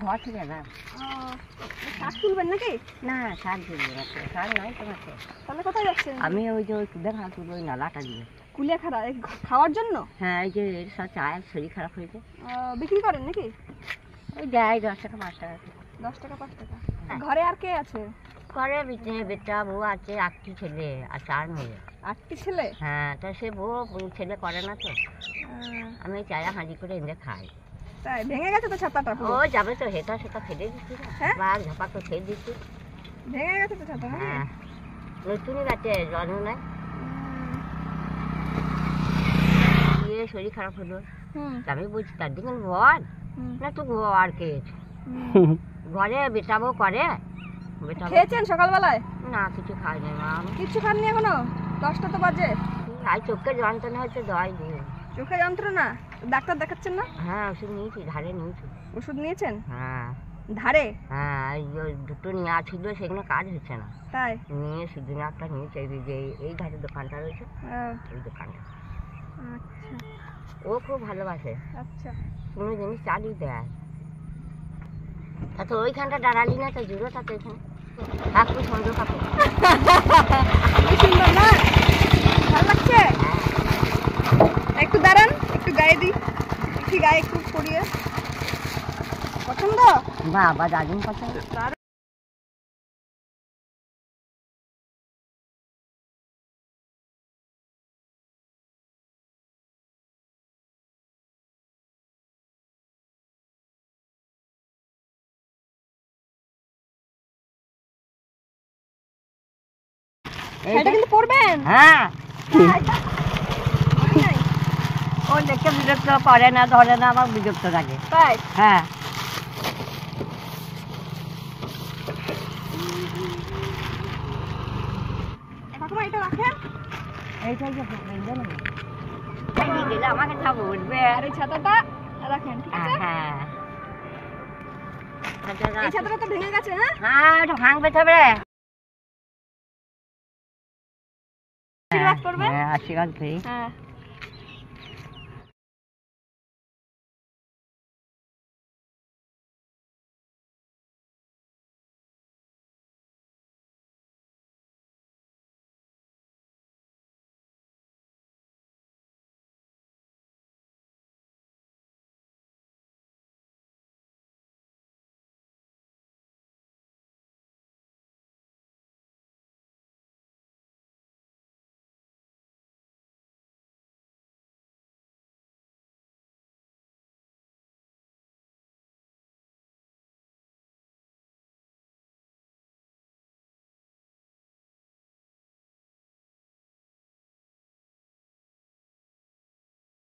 ঘর থেকে না। শাক তুলবেন নাকি? না, শাক তুলবো না, শাক নাই তোমার। তাহলে কোথায় যাচ্ছেন? আমি ওই যে দেখা তুলবো ওই নালাটা দিয়ে। কুলেখাড়া খাওয়ার জন্য? হ্যাঁ, এই যে এর সব চায়, শরীর খারাপ হয়েছে। বিক্রি করেন নাকি? ওই দেয় 10 টাকা 5 টাকা। 10 টাকা 5 টাকা। ঘরে আর কে আছে? ঘরে বেটা বউ আছে, 8টি ছেলে আর 4 মেয়ে। 8টি ছেলে? হ্যাঁ, তা সে বউ ছেলে করে না তো। আমি চায়া হাঁড়ি করে এনে খাই। তাই ভেঙে গেছে তো ছাতাটা? ও যাবে তো, হেটা সেটা ফেলে দিচ্ছি। বাঘ ঝাপা তো ফেলে দিচ্ছি। ভেঙে গেছে তো ছাতা? হ্যাঁ, নতুনই গাছে জন্ম নেয়। ইয়ে শরীর খারাপ হলো, আমি বলছি তার দিকে বল না, তো ঘর খেয়েছে। ঘরে বেটা বউ করে। খেয়েছেন সকালবেলায়? না, কিছু খাই নাই মা। কিছু খাননি এখনো? 10টা তো বাজে। আর চোখে যন্ত্রণা হচ্ছে, দয় দিয়ে। চোখে যন্ত্রণা? ডাক্তার দেখাচ্ছেন না? হ্যাঁ, ওষুধ নিয়েছি, ধারে নিয়েছি। ওষুধ নিয়েছেন? হ্যাঁ। ধারে? হ্যাঁ, দুটো নেওয়া ছিল, সেগুলো কাজ হচ্ছে না। তাই? নিয়ে শুধু একটা নিয়েছে, এই ধারে দোকানটা রয়েছে, এই দোকানটা। আচ্ছা, ও খুব ভালোবাসে। আচ্ছা, কোনো জিনিস চালিয়ে দেয়। তা তো ওইখানটা দাঁড়ালি না, তো জুড়োটা তো এখানে কাকু, সুন্দর কাকু। সুন্দর না? ভালো লাগছে? একটু দাঁড়ান, একটু গায়ে দিই, একটু গায়ে একটু পরিয়ে। পছন্দ? বাবা দারুণ পছন্দ। এটা কিন্তু পরবেন? হ্যাঁ, ও দেখে বিরক্ত করে না, ধরে না, আমার বিরক্ত লাগে। তাই? হ্যাঁ। কাকিমা এটা রাখেন। এইটাই যে গেলে আমাকে সব উঠবে। আর এই ছাতাটা রাখেন, ঠিক আছে? হ্যাঁ, এই ছাতাটা তো ভেঙে গেছে। হ্যাঁ, হ্যাঁ, ওটা ভাঙবে তবে। আশীর্বাদ করবেন। হ্যাঁ, আশীর্বাদ করি। হ্যাঁ।